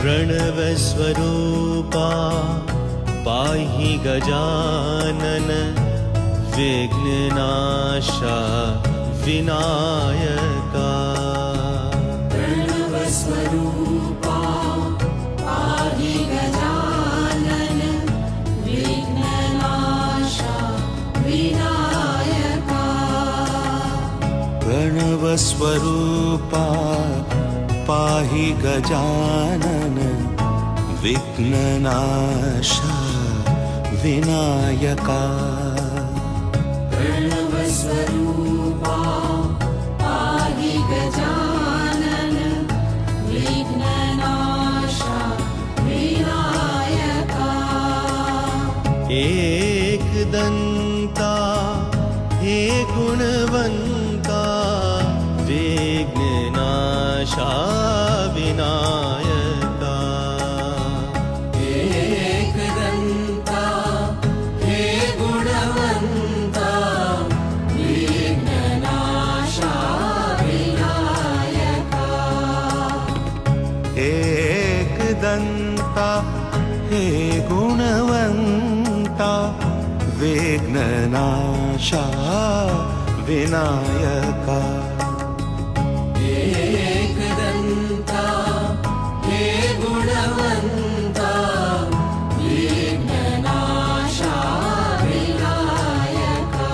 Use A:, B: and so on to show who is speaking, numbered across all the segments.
A: प्रणवस्वरूपा पाहि गजानन विघ्ननाशा विनायका।
B: प्रणवस्वरूपा पाहि गजानन विघ्ननाशा विनायका।
C: प्रणवस्वरूपा पाहि गजानन विघ्ननाशा विनायका।
B: प्रणवस्वरूपा पाहि गजानन विघ्ननाशा विनायका।
A: एकदन्ता हे गुणवन्ता विघ्ननाशा विनायका।
B: एकदन्ता हे गुणवन्ता विघ्ननाशा विनायका।
C: एकदन्ता हे गुणवन्ता विघ्ननाशा विनायका।
B: एकदन्ता हे गुणवन्ता विघ्ननाशा विनायका।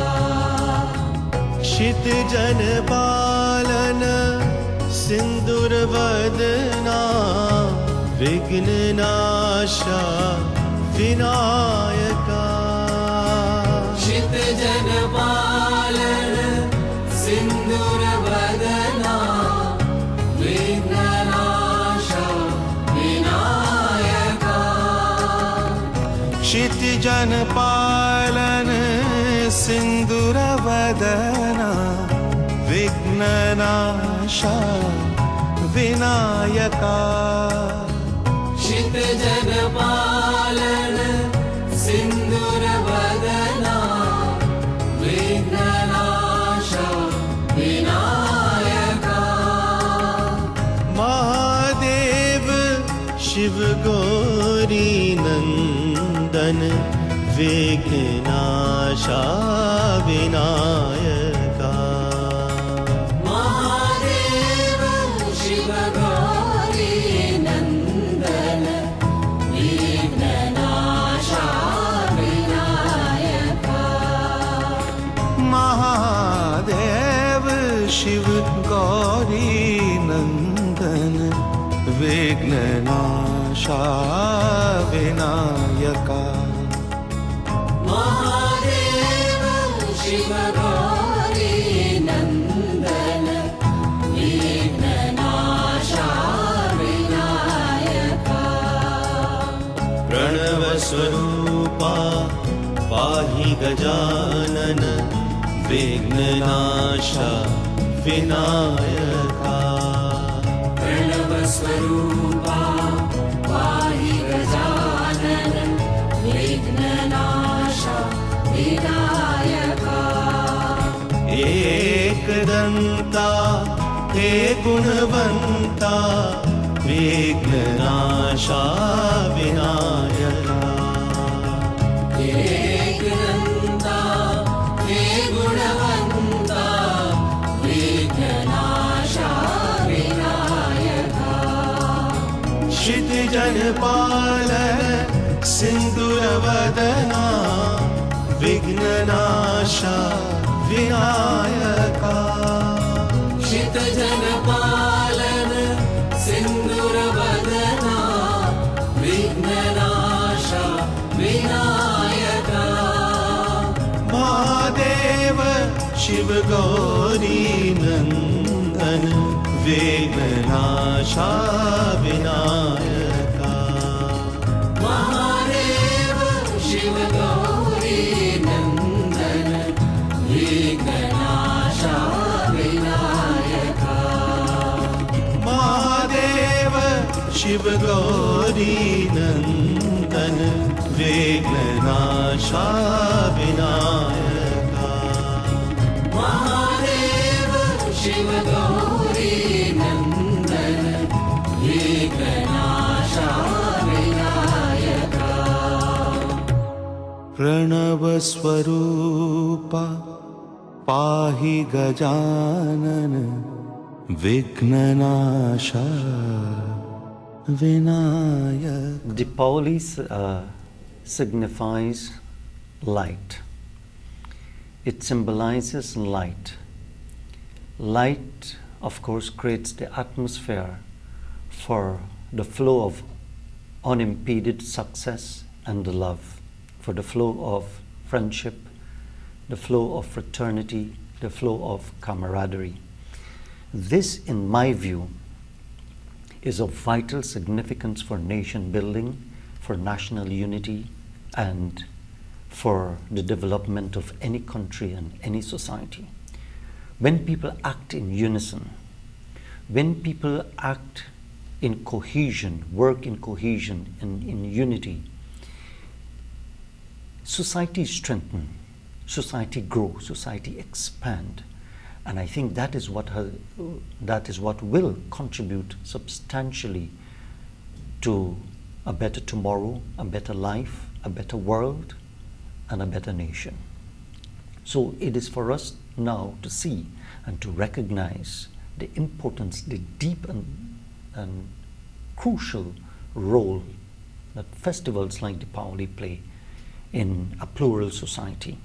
A: क्षितिजनपालन सिन्दूरवदना विघ्ननाशा विनायका।
B: क्षितिजनपालन सिन्दूरवदना विघ्ननाशा विनायका।
C: क्षितिजनपालन सिन्दूरवदना विघ्ननाशा विनायका।
B: क्षितिजनपालन सिन्दूरवदना विघ्ननाशा विनायका।
A: महादेव शिव गौरी नंदन विघ्ननाशा विनायका।
B: महादेव शिव गौरी नंदन विघ्ननाशा विनायका।
C: महादेव शिव गौरी नंदन विघ्ननाशा विनायका।
B: महादेव शिव गौरी नंदन विघ्ननाशा विनायका।
A: प्रणवस्वरूपा पाहि गजानन विघ्ननाशा विनायका।
B: प्रणवस्वरूपा पाहि गजानन विघ्ननाशा विनायका।
A: एकदन्ता हे गुणवन्ता विघ्ननाशा विनायका।
B: एकदन्ता हे गुणवन्ता विघ्ननाशा विनायका।
A: क्षितिजनपालन सिन्दूरवदना विघ्ननाशा विनायका।
B: क्षितिजनपालन सिन्दूरवदना विघ्ननाशा विनायका।
A: महादेव शिव गौरी नंदन विघ्ननाशा विनायका।
B: महादेव शिव गौरी नंदन विघ्ननाशा विनायका।
A: महादेव शिव गौरी नंदन विघ्ननाशा विनायका।
B: महादेव शिव गौरी नंदन विघ्ननाशा
C: प्रणवस्वरूपा पाहि Gajanan विघ्ननाशा Vinayak.
D: Deepavali signifies light. It symbolizes light. Light, of course, creates the atmosphere for the flow of unimpeded success and the love, for the flow of friendship, the flow of fraternity, the flow of camaraderie. This, in my view, is of vital significance for nation building, for national unity, and for the development of any country and any society. When people act in unison, when people act in cohesion, work in cohesion and in unity, society strengthens, society grows, society expands. And I think that is what will contribute substantially to a better tomorrow, a better life, a better world, and a better nation. So it is for us now to see and to recognize the importance, the deep and crucial role that festivals like Deepavali play in a plural society.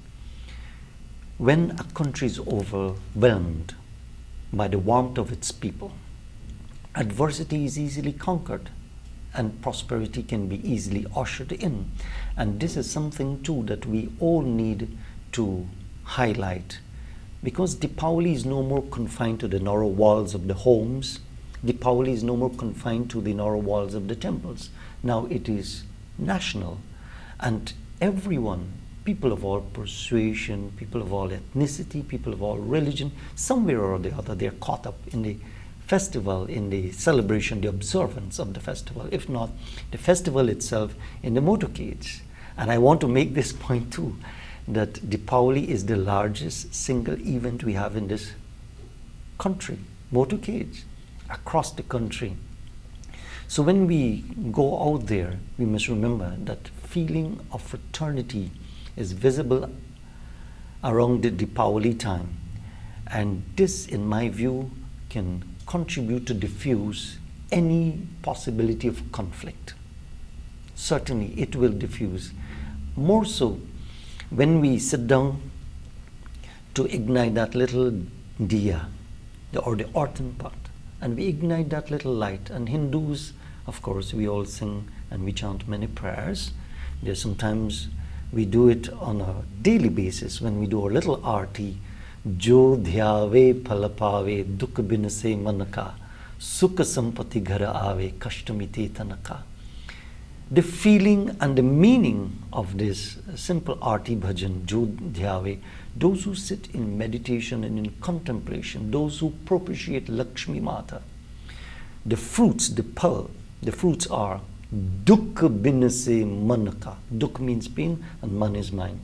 D: When a country is overwhelmed by the warmth of its people, adversity is easily conquered and prosperity can be easily ushered in. And this is something too that we all need to highlight, because Deepavali is no more confined to the narrow walls of the homes. Deepavali is no more confined to the narrow walls of the temples. Now it is national, and everyone, people of all persuasion, people of all ethnicity, people of all religion, somewhere or the other, they're caught up in the festival, in the celebration, the observance of the festival, if not the festival itself in the motorcades. And I want to make this point too, that Deepavali is the largest single event we have in this country, motorcades, across the country. So when we go out there, we must remember that feeling of fraternity is visible around the Deepavali time, and this, in my view, can contribute to diffuse any possibility of conflict. Certainly it will diffuse, more so when we sit down to ignite that little diya or the earthen pot, and we ignite that little light. And Hindus, of course, we all sing and we chant many prayers. There's sometimes we do it on a daily basis when we do a little arti. Jo dhyave phalapave dukh binase manaka sukha sampati ghara ave kashtamite tanaka. The feeling and the meaning of this simple arti bhajan, Jo dhyave, those who sit in meditation and in contemplation, those who propitiate Lakshmi Mata, the fruits, the pearl, the fruits are Dukha binase manaka. Dukh means pain and man is mind.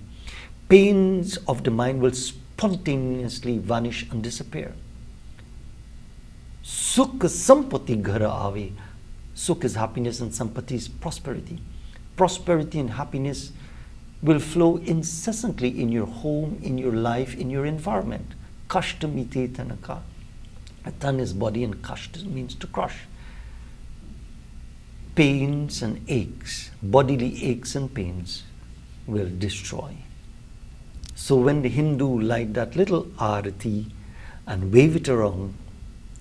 D: Pains of the mind will spontaneously vanish and disappear. Sukha sampati ghara ave. Sukh is happiness and sampati is prosperity. Prosperity and happiness will flow incessantly in your home, in your life, in your environment. Kashtamite tanaka. Tan is body and kasht means to crush. Pains and aches, bodily aches and pains will destroy. So when the Hindu light that little arati and wave it around,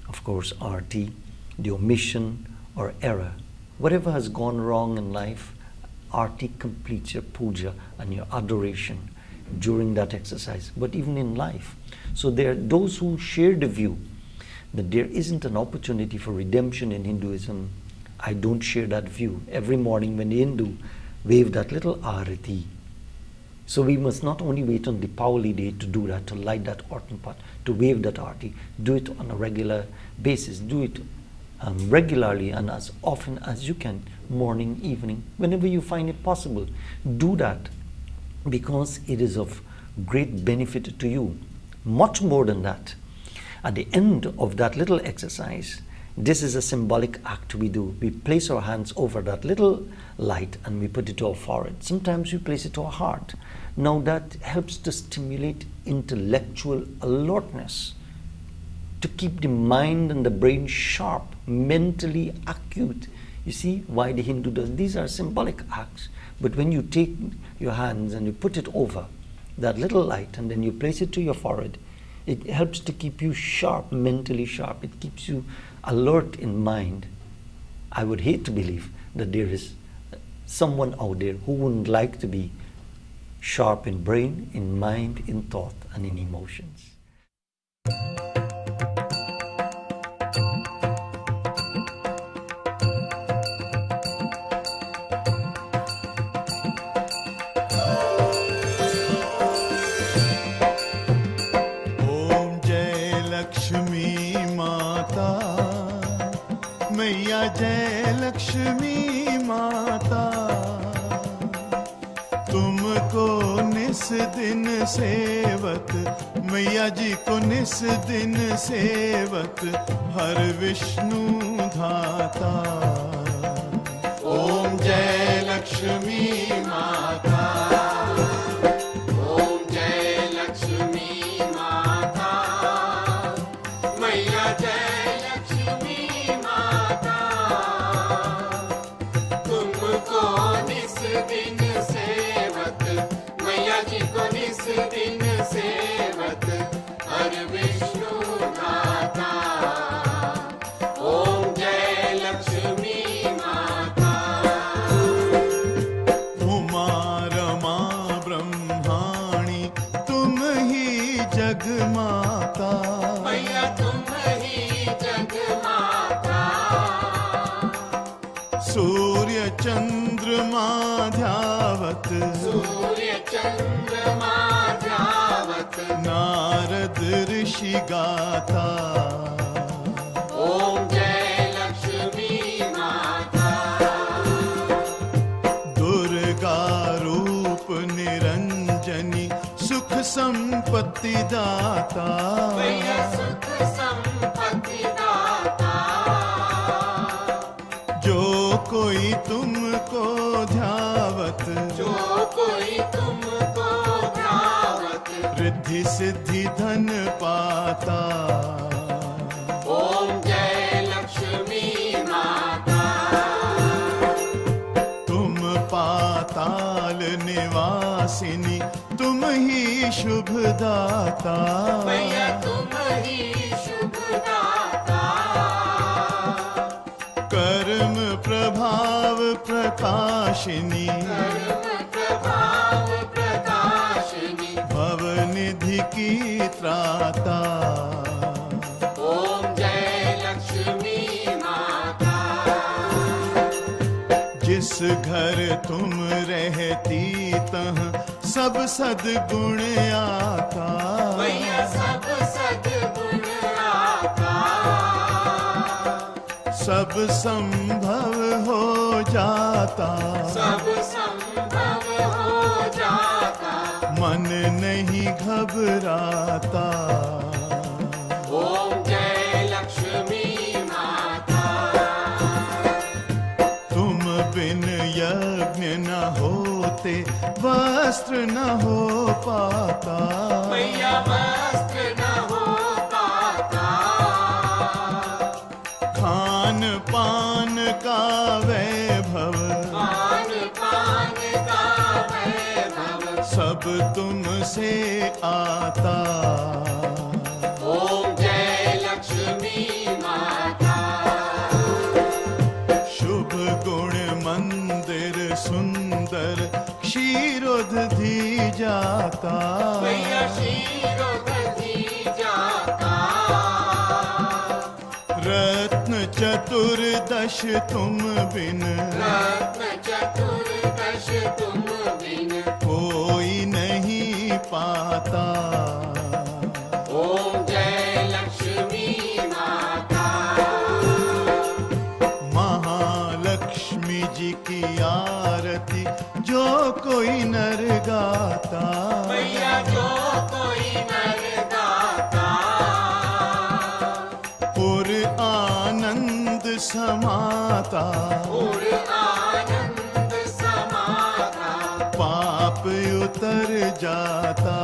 D: of course arati, the omission or error, whatever has gone wrong in life, arati completes your puja and your adoration during that exercise, but even in life. So there are those who share the view that there isn't an opportunity for redemption in Hinduism. I don't share that view. Every morning when the Hindu wave that little arati, so we must not only wait on Deepavali day to do that, to light that earthen pot, to wave that arati, do it on a regular basis, do it regularly and as often as you can, morning, evening, whenever you find it possible. Do that, because it is of great benefit to you. Much more than that, at the end of that little exercise, This is a symbolic act we do. We place our hands over that little light and we put it to our forehead. Sometimes we place it to our heart. Now that helps to stimulate intellectual alertness, to keep the mind and the brain sharp, mentally acute. You see why the Hindu does? These are symbolic acts. But when you take your hands and you put it over that little light and then you place it to your forehead, it helps to keep you sharp, mentally sharp. It keeps you alert in mind. I would hate to believe that there is someone out there who wouldn't like to be sharp in brain, in mind, in thought, and in emotions.
A: ओम जय लक्ष्मी माता, मैया जय लक्ष्मी माता, तुमको निस दिन सेवत, मैया जी को निस दिन सेवत, हर विष्णु धाता। ओम जय लक्ष्मी माता,
B: ओम जय लक्ष्मी माता, मैया जय लक्ष्मी माता, तुमको निस दिन सेवत, मैया जी को निस दिन सेवत, हर विष्णु धाता। ओम जय लक्ष्मी माता,
A: उमा रमा ब्रह्माणी, तुम ही जग माता।
B: मैया तुम ही जग माता,
A: सूर्य चंद्रमा ध्यावत,
B: सूर्य चंद्रमा ध्यावत,
A: नारद ऋषि गाता।
B: ओम जय लक्ष्मी माता,
A: दुर्गा रूप निरंजनी, सुख संपत्ति दाता।
B: मैया सुख संपत्ति दाता,
A: जो कोई तुमको ध्यावत,
B: जो कोई तुमको ध्यावत,
A: रिद्धि सिद्धि धन पाता।
B: ओम जय लक्ष्मी माता,
A: तुम पाताल निवासिनी, तुम ही शुभ दाता।
B: मैया तुम ही शुभ दाता,
A: कर्म प्रभाव प्रकाशिनी,
B: कर्म प्रभाव प्रकाशिनी,
A: भवनिधि की त्राता।
B: ओम जय लक्ष्मी माता,
A: जिस घर तुम रहती तह सब सद्गुण आता।
B: मैया सब सद्गुण आता,
A: सब संभव हो जाता।
B: सब संभव हो जाता।
A: मन नहीं घबराता।
B: ओम जय लक्ष्मी माता,
A: तुम बिन यज्ञ न होते, वस्त्र न हो पाता।
B: मैया वस्त्र न हो पाता,
A: खान पान का वैभव,
B: पान पान का वैभव,
A: सब तुमसे आता।
B: ओम जय लक्ष्मी माता,
A: शुभ गुण मंदिर सुंदर, क्षीरोदधि जाता।
B: मैया क्षीरोदधि जाता,
A: रत्न चतुर्दश तुम बिन,
B: रत्न चतुर्दश तुम बिन,
A: कोई नहीं पाता।
B: ओम जय लक्ष्मी माता,
A: महालक्ष्मी जी की आरती जो कोई नर गाता।
B: मैया जो कोई नर गाता,
A: पुर आनंद समाता,
B: पूर्ण आनंद समाता,
A: पाप उतर जाता।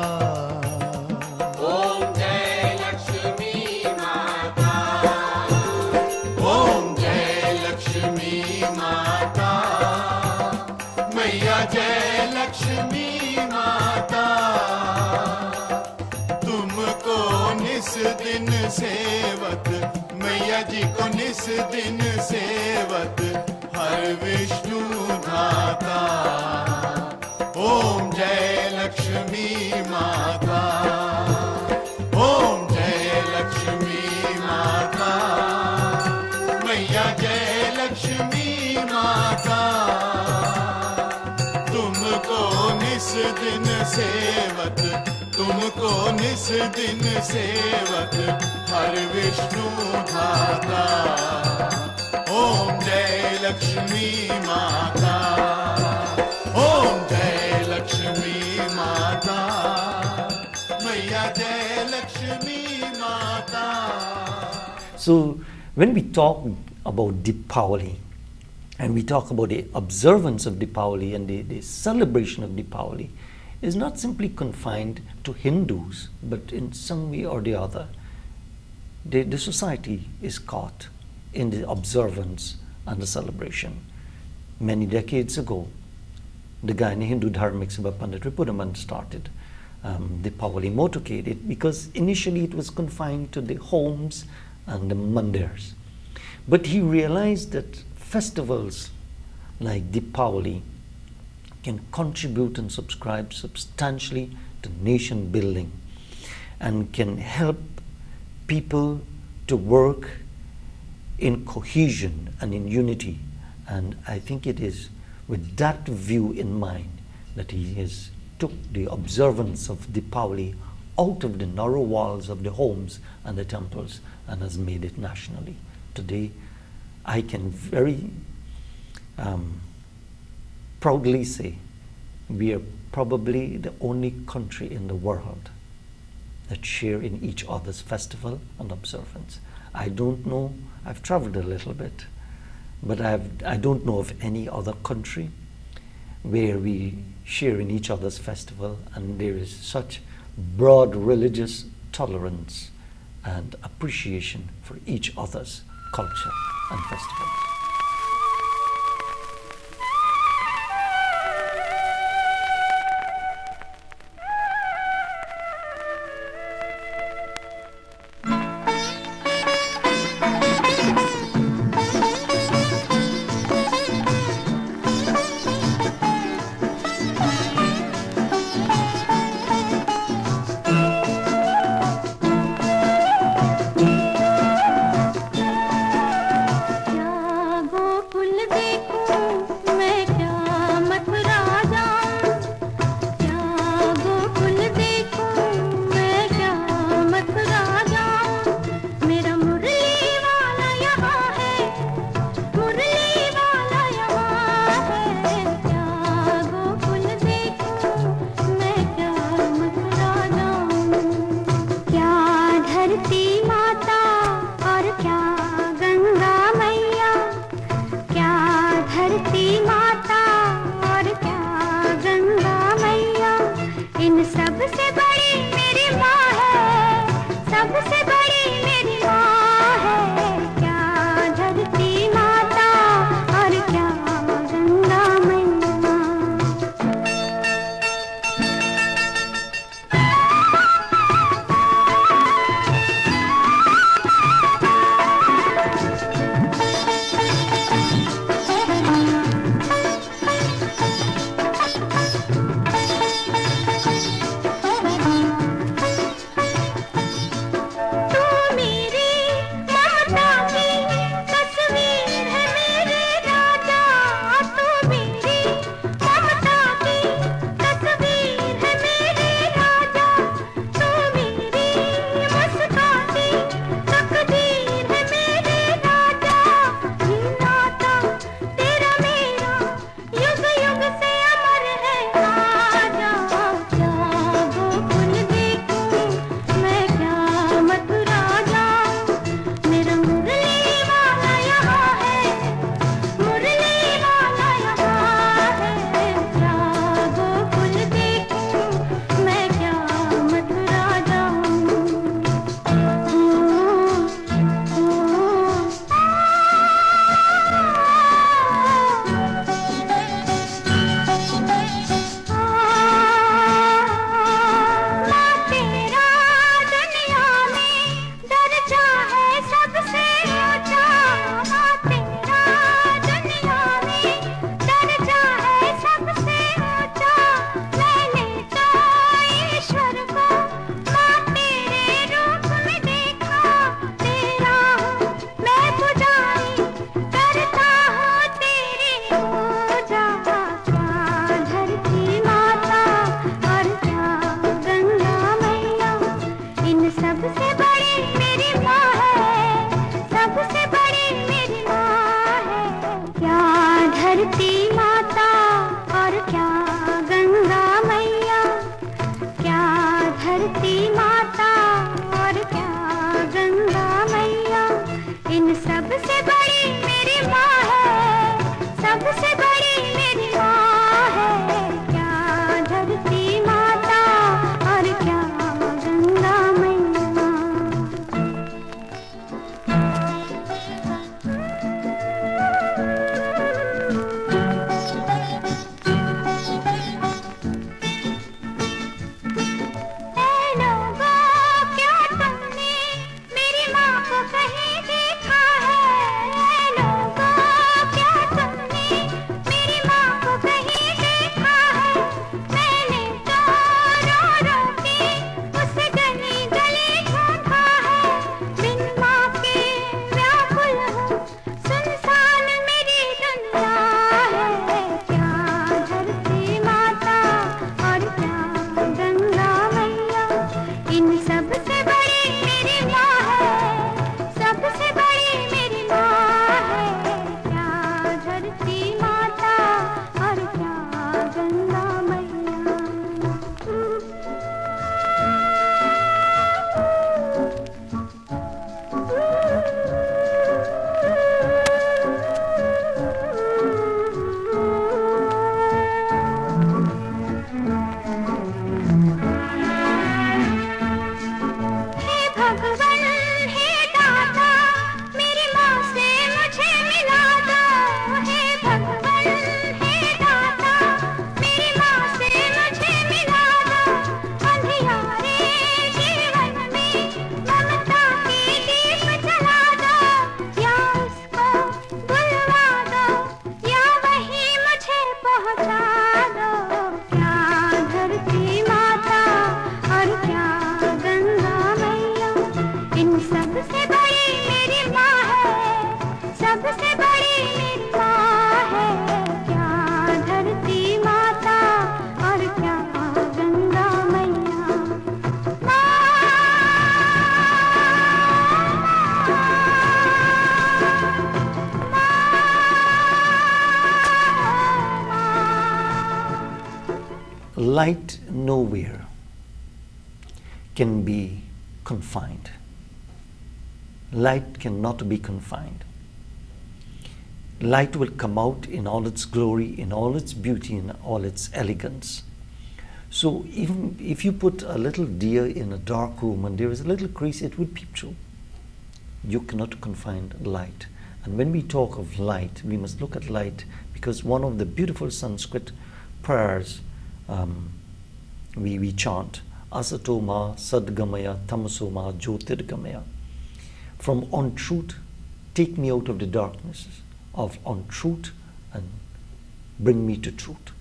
B: ओम जय लक्ष्मी माता,
A: ओम जय लक्ष्मी माता, मैया जय लक्ष्मी माता, तुमको निस दिन सेवत, मैया जी को निस दिन सेवत, हर विष्णु धाता। ओम जय लक्ष्मी माता, ओम जय लक्ष्मी माता, मैया जय लक्ष्मी माता, तुमको निस दिन सेवत, तुमको निस दिन सेवत, हर विष्णु धाता। ओम जय लक्ष्मी माता, ओम जय लक्ष्मी माता, मैया जय लक्ष्मी माता।
D: So, when we talk about Deepavali, and we talk about the observance of Deepavali and the celebration of Deepavali, is not simply confined to Hindus, but in some way or the other, the society is caught in the observance and the celebration. Many decades ago, the Gayana Hindu Dharmic Sabha Pandit Ripudaman started Deepavali motorcade, because initially it was confined to the homes and the mandirs. But he realized that festivals like Deepavali can contribute and subscribe substantially to nation building and can help people to work in cohesion and in unity. And I think it is with that view in mind that he has took the observance of Deepavali out of the narrow walls of the homes and the temples and has made it nationally. Today, I can very proudly say we are probably the only country in the world that share in each other's festival and observance. I don't know, I've traveled a little bit, but I don't know of any other country where we share in each other's festival and there is such broad religious tolerance and appreciation for each other's culture and festivals.
E: क्या धरती माता और क्या गंगा मैया, क्या धरती माता और क्या गंगा मैया, इन सब से बड़ी मेरी माँ है, सबसे बड़ी मेरी माँ है, क्या धरती माता और क्या गंगा मैया। ऐ लोगों, क्या तुमने मेरी माँ को कहीं देखा है? ऐ लोगों, क्या तुमने मेरी माँ को कहीं देखा है? मैंने तो रो रो के उसे गली गली ढूंढा है, बिन माँ के व्याकुल हूँ, सुनसान मेरी दुनिया है, क्या धरती माता और क्या गंगा मैया, इन सबसे बड़ी मेरी माँ है, सबसे बड़ी मेरी माँ है, क्या धरती माता और क्या गंगा मैया। हे भगवान, हे दाता, मेरी माँ से मुझे मिला दो। हे भगवान, हे दाता, मेरी माँ से मुझे मिला दो। अंधियारे जीवन में ममता की दीप जला दो, या उसको बुलवा दो, या वही मुझे पहुँचा दो, क्या धरती माता और क्या गंगा मैया, इन सबसे बड़ी मेरी माँ है, सबसे बड़ी मेरी माँ है, क्या धरती माता और क्या गंगा मैया।
D: Light nowhere can be confined. Light cannot be confined. Light will come out in all its glory, in all its beauty, in all its elegance. So even if you put a little deer in a dark room and there is a little crease, it will peep through. You cannot confine light. And when we talk of light, we must look at light because one of the beautiful Sanskrit prayers we chant, Asatoma Sadgamaya Tamasoma Jyotirgamaya. From untruth, take me out of the darknesses of untruth and bring me to truth.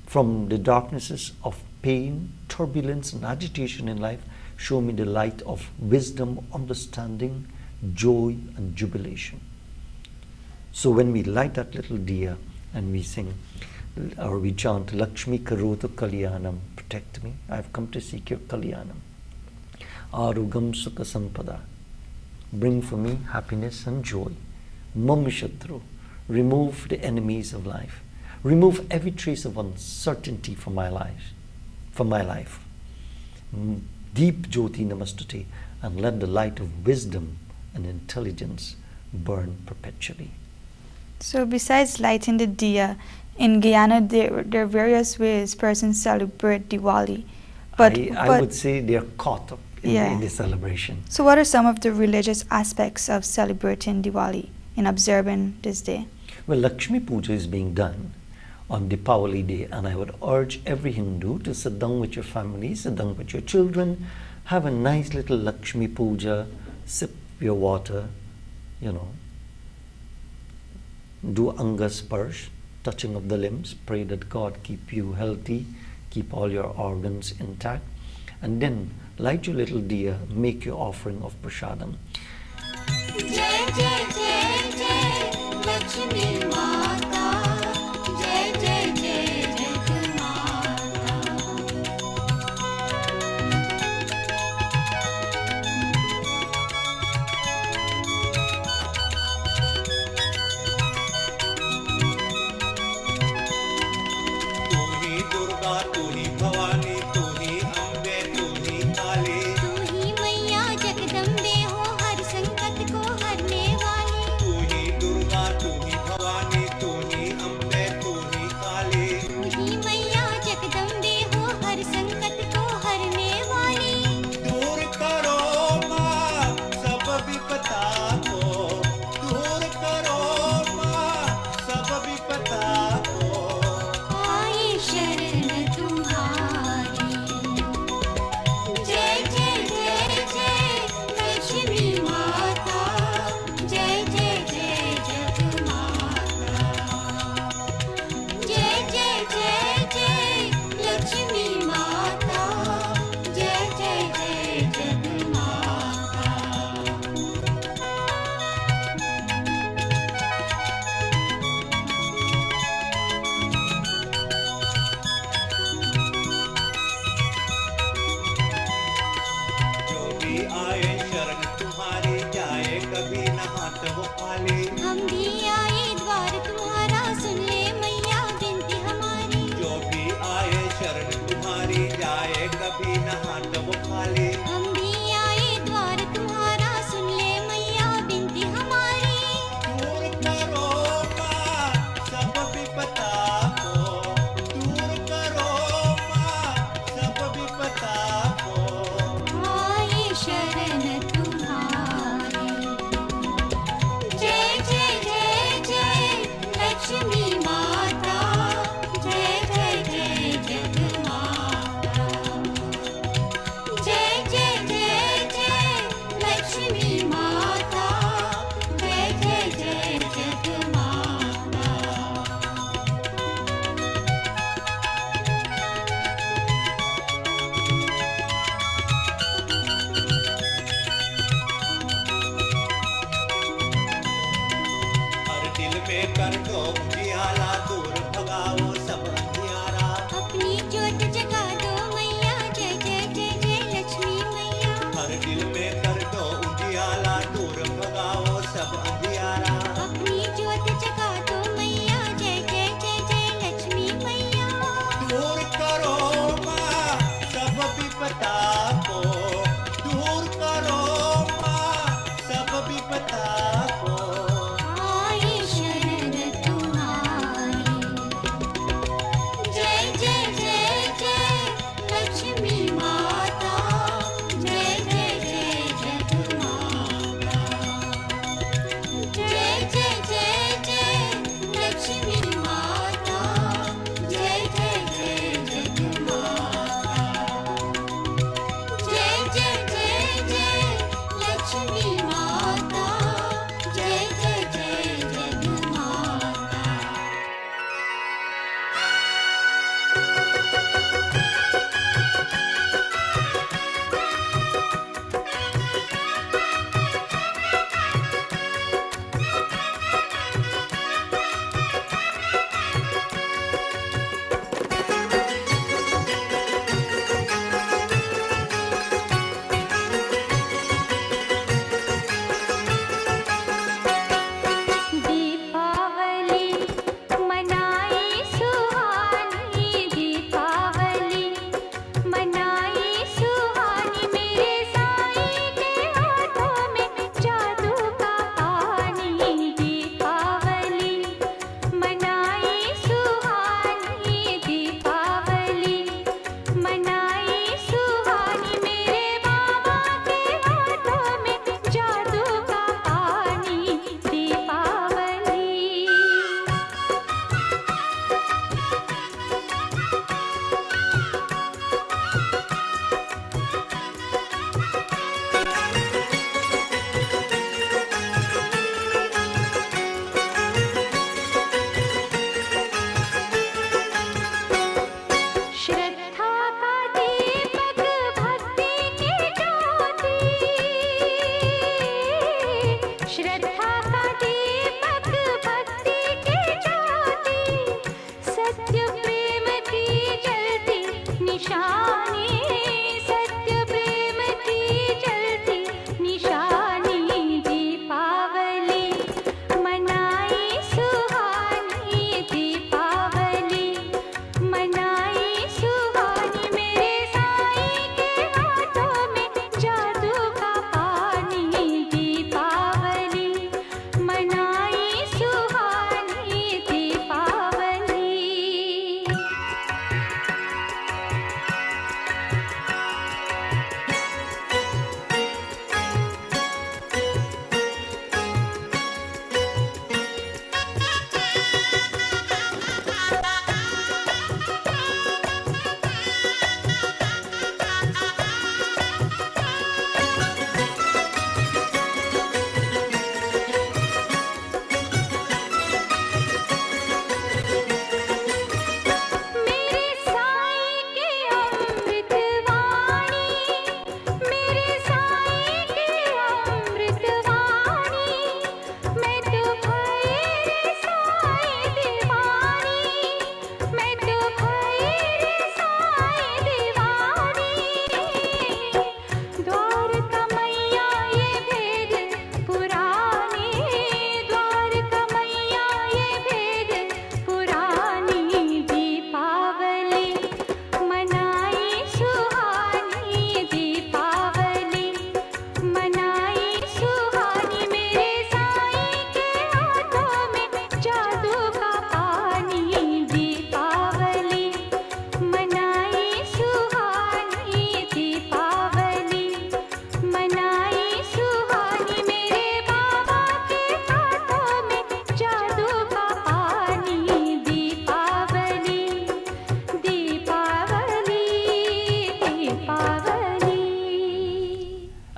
D: From the darknesses of pain, turbulence and agitation in life, show me the light of wisdom, understanding, joy and jubilation. So when we light that little diya and we sing or we chant Lakshmi Karotu Kalyanam, protect me, I have come to seek your Kalyanam. Arugam Sukha Sampada, bring for me happiness and joy. Mamishatru, remove the enemies of life. Remove every trace of uncertainty from my life. Deep Jyoti Namastute, and let the light of wisdom and intelligence burn perpetually.
F: So besides lighting the diya, in Guyana there are various ways persons celebrate Diwali. But
D: I would say they are caught up in the celebration.
F: So what are some of the religious aspects of celebrating Diwali, in observing this day?
D: Well, Lakshmi Puja is being done on Deepavali day, and I would urge every Hindu to sit down with your family, sit down with your children, have a nice little Lakshmi Puja, sip your water, do Anga Sparsh, touching of the limbs, pray that God keep you healthy, keep all your organs intact, and then light your little diya, make your offering of prasadam.
B: जय जय जय जय लक्ष्मी माता, जय जय जय जय माता।
C: करो माँ सब विपदा को, दूर करो माँ सब विपदा को।
B: आई शरण तुम्हारी। जय जय जय जय लक्ष्मी माता, जय जय जय जगमाता। जय जय जय जय लक्ष्मी माता, जय जय जय जगमाता।
C: हर दिल में कर दो उजियाला, दूर भगाओ सब अंधियारा।
B: अपनी ज्योत जगा दो मैया, जय जय जय जय लक्ष्मी मैया।
C: हर दिल में कर दो उजियाला, दूर भगाओ सब अंधियारा।
B: अपनी ज्योत जगा दो मैया, जय जय जय जय लक्ष्मी मैया।
C: दूर करो माँ सब विपदा को, दूर करो माँ सब विपदा को।
B: आई शरण तुम्हारी।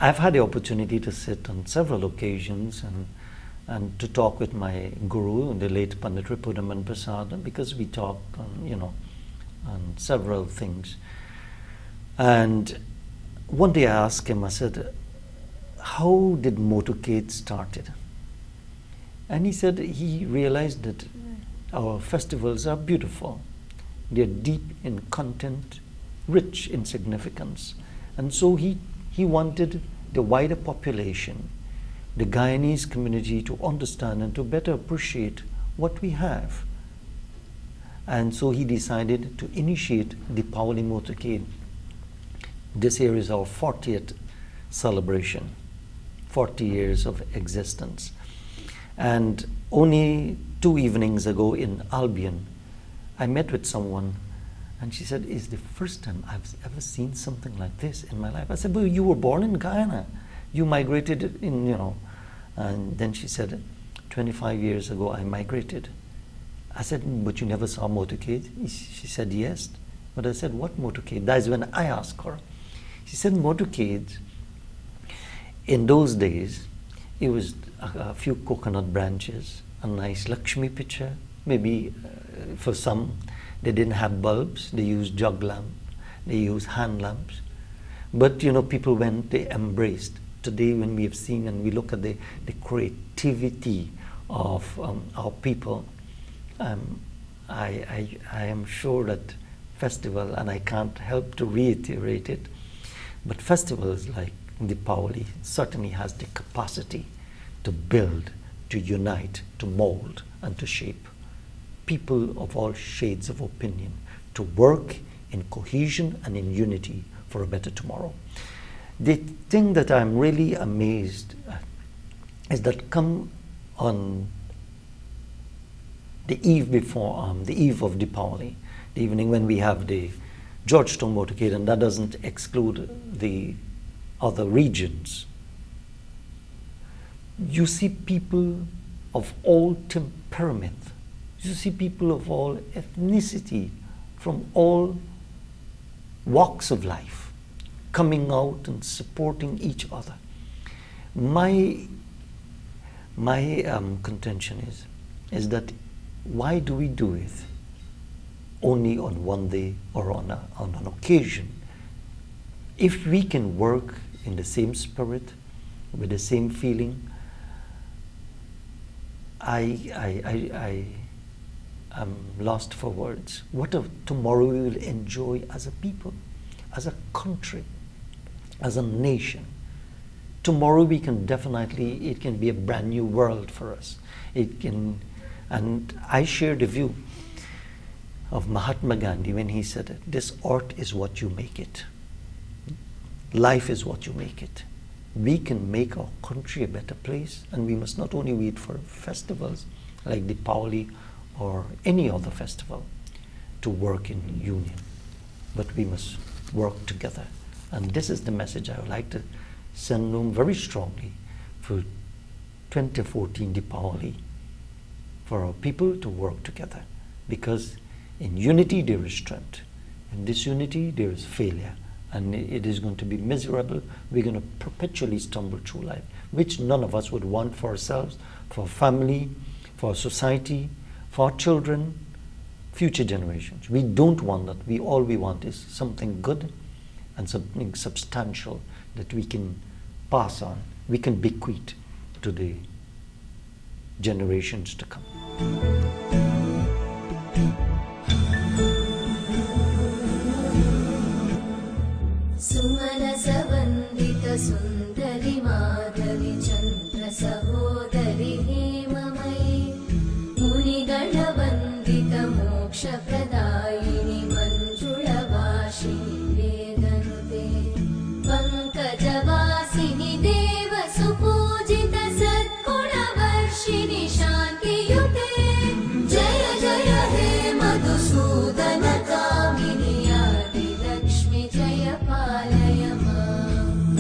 D: I've had the opportunity to sit on several occasions and to talk with my guru, the late Pandit Ripudaman Prasad, because we talk on, on several things. And one day I asked him, I said, how did motorcade started? And he said he realized that our festivals are beautiful. They're deep in content, rich in significance. And so he wanted the wider population, the Guyanese community, to understand and to better appreciate what we have. And so he decided to initiate the Deepavali Motorcade. This year is our 40th celebration, 40 years of existence. And only 2 evenings ago in Albion, I met with someone and she said, it's the first time I've ever seen something like this in my life. I said, well, you were born in Guyana. You migrated in, And then she said, 25 years ago I migrated. I said, but you never saw motorcade? She said, yes. But I said, what motorcade? That is when I asked her. She said, motorcades, in those days, it was a few coconut branches, a nice Lakshmi picture, maybe for some, they didn't have bulbs, they used jug lamp, they used hand lamps. But people went, they embraced. Today when we have seen and we look at the creativity of our people, I am sure that festival, and I can't help to reiterate it, but festivals like Deepavali certainly has the capacity to build, to unite, to mold, and to shape people of all shades of opinion, to work in cohesion and in unity for a better tomorrow. The thing that I'm really amazed at is that come on the eve before, the eve of Deepavali, the evening when we have the Georgetown Motorcade, and that doesn't exclude the other regions, you see people of all temperament, you see people of all ethnicity, from all walks of life, coming out and supporting each other. My contention is that why do we do it only on one day or on an occasion? If we can work in the same spirit, with the same feeling, I am lost for words. What a tomorrow we will enjoy as a people, as a country, as a nation. Tomorrow we can definitely, it can be a brand new world for us. It can, and I share the view of Mahatma Gandhi when he said, this art is what you make it. Life is what you make it. We can make our country a better place, and we must not only wait for festivals like Deepavali or any other festival to work in union, but we must work together. And this is the message I would like to send home very strongly for 2014 Deepavali, for our people to work together, because in unity there is strength, in disunity there is failure, and it is going to be miserable. We're going to perpetually stumble through life, which none of us would want for ourselves, for our family, for our society, for our children, future generations. We don't want that. All we want is something good and something substantial that we can pass on, we can bequeath to the generations to come.
G: सुमनसवन्दित सुन्दरि माधवि चन्द्र सहोदरि हेममयि मुनिगणवन्दित मोक्षप्रदायिनि मञ्जुळभाषिणि वेदनुते पङ्कजवासिनि देवसुपूजित सद्गुणवर्षिणि शान्तियुते जय जय हे मधुसूदन कामिनि आदिलक्ष्मि जय पालय माम्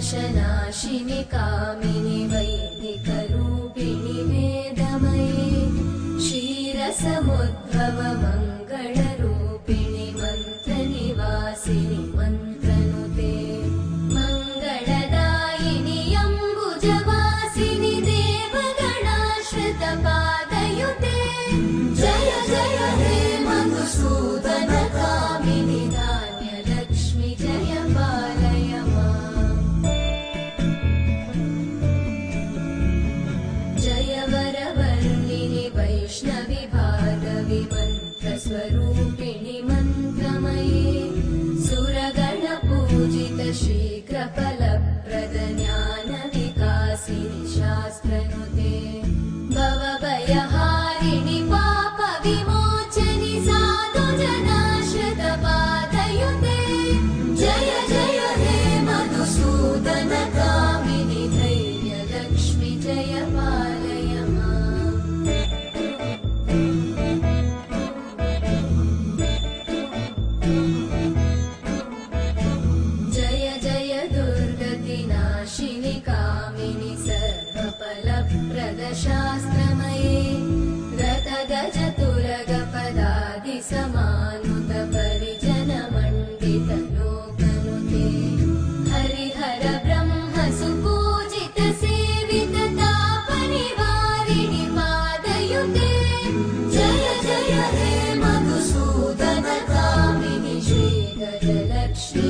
G: हैकलिकल्मषनाशिनि कामिनि वैदिकरूपिणि वेदमये श्री समुद्भव मङ्गलरूपिणि मन्त्रनिवासिनि मन्त्रनुते मङ्गलदायिनि अम्बुजवासिनि देवगणाश्रितपादयुते जय जय हे मधुसूदनकामिनि धान्यलक्ष्मि जय पालय माम् जय वरवर्णिनि वैष्णवि भार्गवि मन्त्रस्वरूपिणि मन्त्रमये सुरगणपूजित शीघ्रफलप्रद ज्ञानविकासिनि शास्त्रनुते भवभयहारिणि पापविमोचनि साधुजनाश्रितपादयुते जय जय हे मधुसूदनकामिनि धैर्यलक्ष्मि जय पालय माम् जय जय दुर्गतिनाशिनि कामिनि सर्वफलप्रदशास्त्रमये रथगजतुरगपदादिसमानुत परिजनमण्डितलोकनुते हरिहर ब्रह्म सुपूजित सेवित तापनिवारिणि पादयुते जय जय हे मधुसूदनकामिनि श्रीगजलक्ष्मि